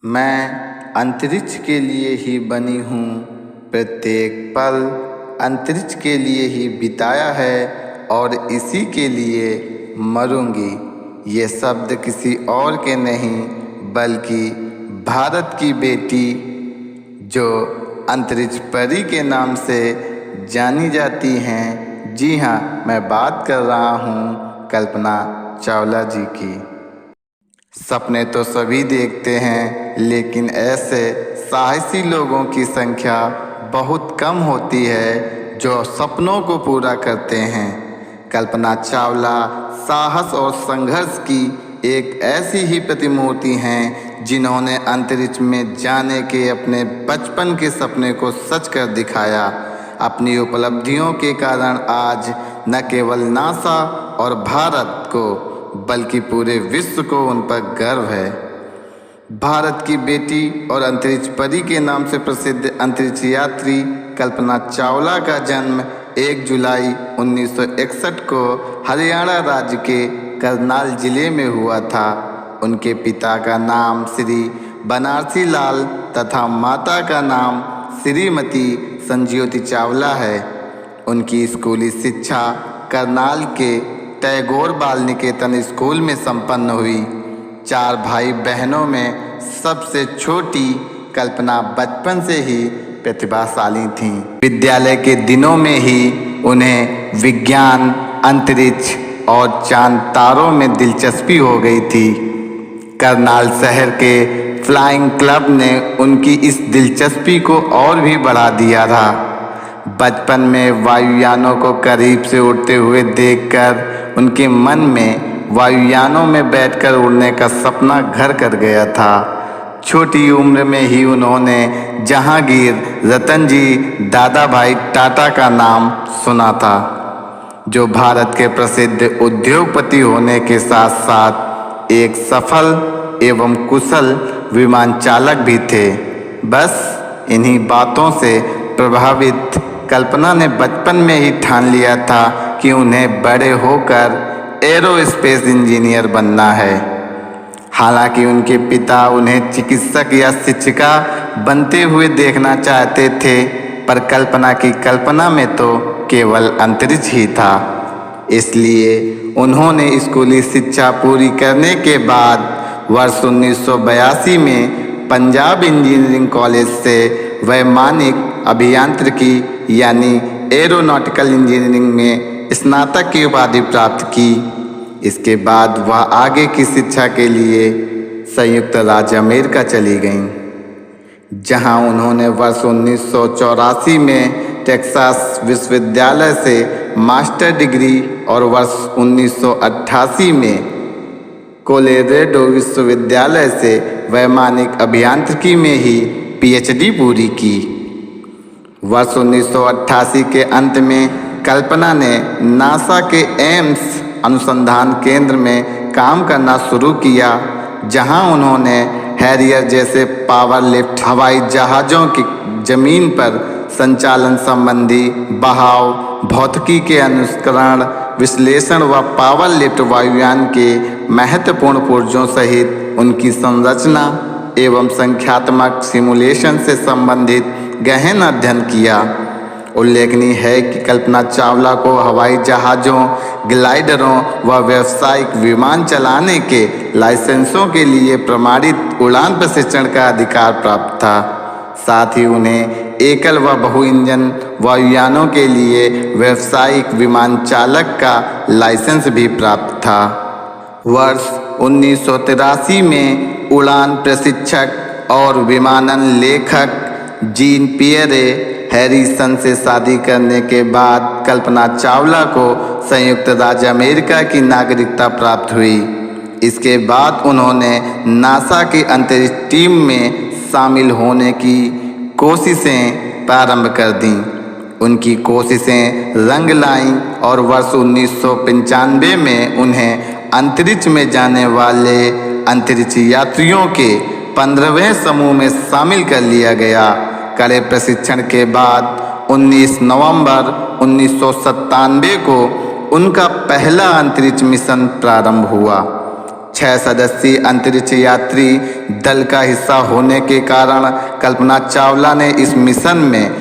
मैं अंतरिक्ष के लिए ही बनी हूँ, प्रत्येक पल अंतरिक्ष के लिए ही बिताया है और इसी के लिए मरूंगी। ये शब्द किसी और के नहीं बल्कि भारत की बेटी जो अंतरिक्ष परी के नाम से जानी जाती हैं। जी हाँ, मैं बात कर रहा हूँ कल्पना चावला जी की। सपने तो सभी देखते हैं, लेकिन ऐसे साहसी लोगों की संख्या बहुत कम होती है जो सपनों को पूरा करते हैं। कल्पना चावला साहस और संघर्ष की एक ऐसी ही प्रतिमूर्ति हैं जिन्होंने अंतरिक्ष में जाने के अपने बचपन के सपने को सच कर दिखाया। अपनी उपलब्धियों के कारण आज न केवल नासा और भारत को बल्कि पूरे विश्व को उन पर गर्व है। भारत की बेटी और अंतरिक्ष परी के नाम से प्रसिद्ध अंतरिक्ष यात्री कल्पना चावला का जन्म 1 जुलाई 1961 को हरियाणा राज्य के करनाल जिले में हुआ था। उनके पिता का नाम श्री बनारसी लाल तथा माता का नाम श्रीमती संज्योति चावला है। उनकी स्कूली शिक्षा करनाल के टैगोर बाल निकेतन स्कूल में संपन्न हुई। 4 भाई बहनों में सबसे छोटी कल्पना बचपन से ही प्रतिभाशाली थीं। विद्यालय के दिनों में ही उन्हें विज्ञान, अंतरिक्ष और चांद तारों में दिलचस्पी हो गई थी। करनाल शहर के फ्लाइंग क्लब ने उनकी इस दिलचस्पी को और भी बढ़ा दिया था। बचपन में वायुयानों को करीब से उड़ते हुए देखकर उनके मन में वायुयानों में बैठकर उड़ने का सपना घर कर गया था। छोटी उम्र में ही उन्होंने जहांगीर रतन जी दादा भाई टाटा का नाम सुना था, जो भारत के प्रसिद्ध उद्योगपति होने के साथ साथ एक सफल एवं कुशल विमान चालक भी थे। बस इन्हीं बातों से प्रभावित कल्पना ने बचपन में ही ठान लिया था कि उन्हें बड़े होकर एरोस्पेस इंजीनियर बनना है। हालांकि उनके पिता उन्हें चिकित्सक या शिक्षिका बनते हुए देखना चाहते थे, पर कल्पना की कल्पना में तो केवल अंतरिक्ष ही था। इसलिए उन्होंने स्कूली शिक्षा पूरी करने के बाद वर्ष 1982 में पंजाब इंजीनियरिंग कॉलेज से वैमानिक अभियांत्रिकी यानी एरोनॉटिकल इंजीनियरिंग में स्नातक की उपाधि प्राप्त की। इसके बाद वह आगे की शिक्षा के लिए संयुक्त राज्य अमेरिका चली गईं, जहां उन्होंने वर्ष 1984 में टेक्सास विश्वविद्यालय से मास्टर डिग्री और वर्ष 1988 में कोलोराडो विश्वविद्यालय से वैमानिक अभियांत्रिकी में ही पीएचडी पूरी की। वर्ष 1988 के अंत में कल्पना ने नासा के एम्स अनुसंधान केंद्र में काम करना शुरू किया, जहां उन्होंने हैरियर जैसे पावर लिफ्ट हवाई जहाज़ों की जमीन पर संचालन संबंधी बहाव भौतिकी के अनुकरण विश्लेषण व पावर लिफ्ट वायुयान के महत्वपूर्ण पुर्जों सहित उनकी संरचना एवं संख्यात्मक सिमुलेशन से संबंधित गहन अध्ययन किया। उल्लेखनीय है कि कल्पना चावला को हवाई जहाज़ों, ग्लाइडरों व व्यावसायिक विमान चलाने के लाइसेंसों के लिए प्रमाणित उड़ान प्रशिक्षण का अधिकार प्राप्त था। साथ ही उन्हें एकल व बहु इंजन वायुयानों के लिए व्यावसायिक विमान चालक का लाइसेंस भी प्राप्त था। वर्ष 1983 में उड़ान प्रशिक्षक और विमानन लेखक जीन पियरे हैरिसन से शादी करने के बाद कल्पना चावला को संयुक्त राज्य अमेरिका की नागरिकता प्राप्त हुई। इसके बाद उन्होंने नासा की अंतरिक्ष टीम में शामिल होने की कोशिशें प्रारंभ कर दीं। उनकी कोशिशें रंग लाईं और वर्ष 1995 में उन्हें अंतरिक्ष में जाने वाले अंतरिक्ष यात्रियों के 15वें समूह में शामिल कर लिया गया। कड़े प्रशिक्षण के बाद 19 नवंबर 1997 को उनका पहला अंतरिक्ष मिशन प्रारंभ हुआ। 6 सदस्यीय अंतरिक्ष यात्री दल का हिस्सा होने के कारण कल्पना चावला ने इस मिशन में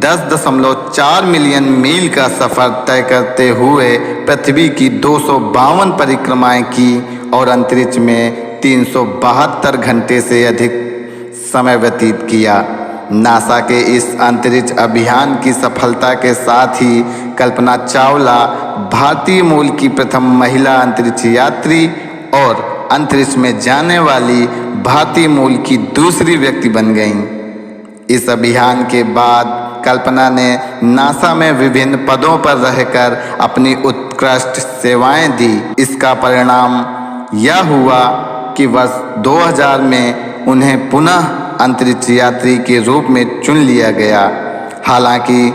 10.4 मिलियन मील का सफर तय करते हुए पृथ्वी की 252 परिक्रमाएं की और अंतरिक्ष में 372 घंटे से अधिक समय व्यतीत किया। नासा के इस अंतरिक्ष अभियान की सफलता के साथ ही कल्पना चावला भारतीय मूल की प्रथम महिला अंतरिक्ष यात्री और अंतरिक्ष में जाने वाली भारतीय मूल की दूसरी व्यक्ति बन गईं। इस अभियान के बाद कल्पना ने नासा में विभिन्न पदों पर रहकर अपनी उत्कृष्ट सेवाएं दी। इसका परिणाम यह हुआ कि वर्ष 2000 में उन्हें पुनः अंतरिक्ष यात्री के रूप में चुन लिया गया। हालांकि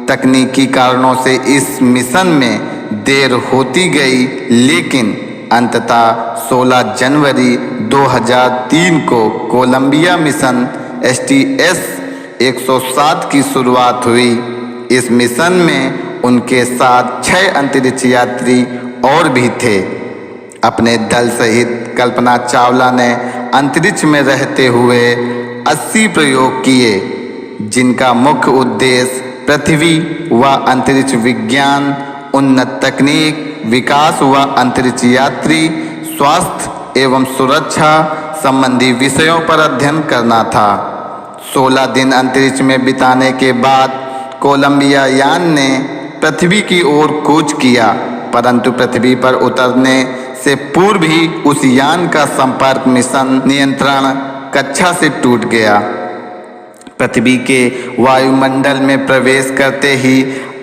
तकनीकी कारणों से इस मिशन में देर होती गई, लेकिन अंततः 16 जनवरी 2003 को कोलंबिया मिशन STS-107 की शुरुआत हुई। इस मिशन में उनके साथ 6 अंतरिक्ष यात्री और भी थे। अपने दल सहित कल्पना चावला ने अंतरिक्ष में रहते हुए 80 प्रयोग किए, जिनका मुख्य उद्देश्य पृथ्वी व अंतरिक्ष विज्ञान, उन्नत तकनीक, विकास व अंतरिक्ष यात्री, स्वास्थ्य एवं सुरक्षा संबंधी विषयों पर अध्ययन करना था। 16 दिन अंतरिक्ष में बिताने के बाद कोलंबिया यान ने पृथ्वी की ओर कूच किया, परंतु पृथ्वी पर उतरने से पूर्व ही उस यान का संपर्क मिशन नियंत्रण कक्षा से टूट गया। पृथ्वी के वायुमंडल में प्रवेश करते ही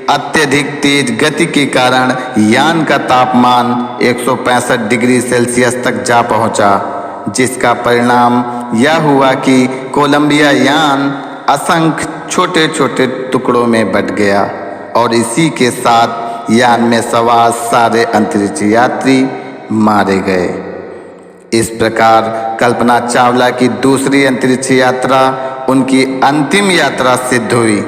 अत्यधिक तेज गति के कारण यान का तापमान 165 डिग्री सेल्सियस तक जा पहुंचा, जिसका परिणाम यह हुआ कि कोलंबिया यान असंख्य छोटे छोटे टुकड़ों में बंट गया और इसी के साथ यान में सवार सारे अंतरिक्ष यात्री मारे गए। इस प्रकार कल्पना चावला की दूसरी अंतरिक्ष यात्रा उनकी अंतिम यात्रा सिद्ध हुई।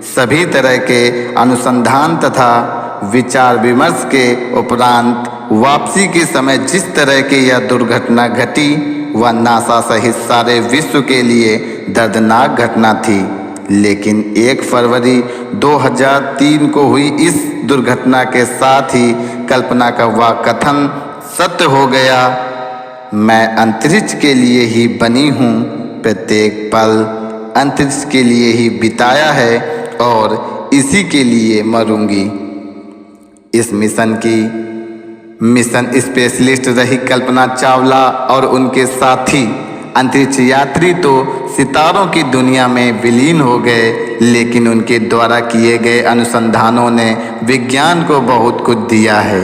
सभी तरह के अनुसंधान तथा विचार विमर्श के उपरांत वापसी के समय जिस तरह की यह दुर्घटना घटी वह नासा सहित सारे विश्व के लिए दर्दनाक घटना थी। लेकिन 1 फरवरी 2003 को हुई इस दुर्घटना के साथ ही कल्पना का वह कथन सत्य हो गया, मैं अंतरिक्ष के लिए ही बनी हूँ, प्रत्येक पल अंतरिक्ष के लिए ही बिताया है और इसी के लिए मरूंगी। इस मिशन स्पेशलिस्ट रही कल्पना चावला और उनके साथी अंतरिक्ष यात्री तो सितारों की दुनिया में विलीन हो गए, लेकिन उनके द्वारा किए गए अनुसंधानों ने विज्ञान को बहुत कुछ दिया है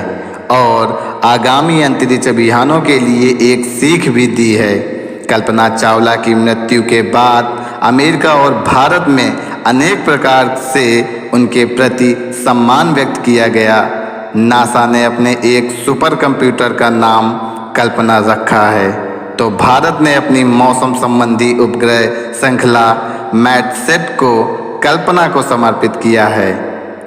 और आगामी अंतरिक्ष अभियानों के लिए एक सीख भी दी है। कल्पना चावला की मृत्यु के बाद अमेरिका और भारत में अनेक प्रकार से उनके प्रति सम्मान व्यक्त किया गया। नासा ने अपने एक सुपर कंप्यूटर का नाम कल्पना रखा है, तो भारत ने अपनी मौसम संबंधी उपग्रह श्रृंखला मैटसेट को कल्पना को समर्पित किया है।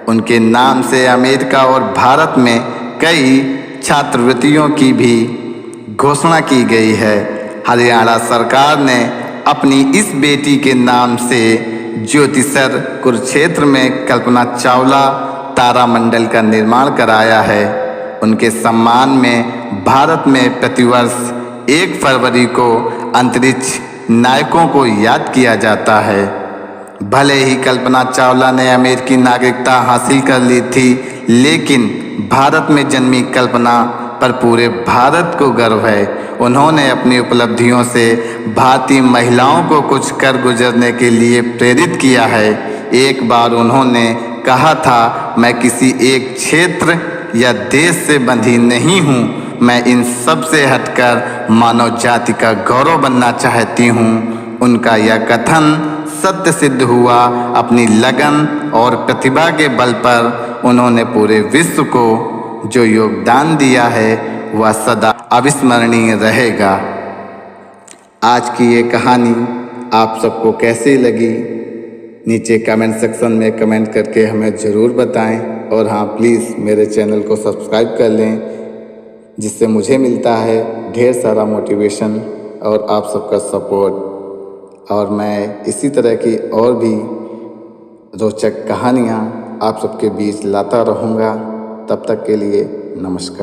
उनके नाम से अमेरिका और भारत में कई छात्रवृत्तियों की भी घोषणा की गई है। हरियाणा सरकार ने अपनी इस बेटी के नाम से ज्योतिषर कुरुक्षेत्र में कल्पना चावला तारामंडल का निर्माण कराया है। उनके सम्मान में भारत में प्रतिवर्ष 1 फरवरी को अंतरिक्ष नायकों को याद किया जाता है। भले ही कल्पना चावला ने अमेरिकी नागरिकता हासिल कर ली थी, लेकिन भारत में जन्मी कल्पना पर पूरे भारत को गर्व है। उन्होंने अपनी उपलब्धियों से भारतीय महिलाओं को कुछ कर गुजरने के लिए प्रेरित किया है। एक बार उन्होंने कहा था, मैं किसी एक क्षेत्र या देश से बंधी नहीं हूँ, मैं इन सब से हटकर मानव जाति का गौरव बनना चाहती हूँ। उनका यह कथन सत्य सिद्ध हुआ। अपनी लगन और प्रतिभा के बल पर उन्होंने पूरे विश्व को जो योगदान दिया है वह सदा अविस्मरणीय रहेगा। आज की ये कहानी आप सबको कैसी लगी नीचे कमेंट सेक्शन में कमेंट करके हमें ज़रूर बताएं और हाँ, प्लीज़ मेरे चैनल को सब्सक्राइब कर लें जिससे मुझे मिलता है ढेर सारा मोटिवेशन और आप सबका सपोर्ट। और मैं इसी तरह की और भी रोचक कहानियाँ आप सबके बीच लाता रहूँगा। तब तक के लिए नमस्कार।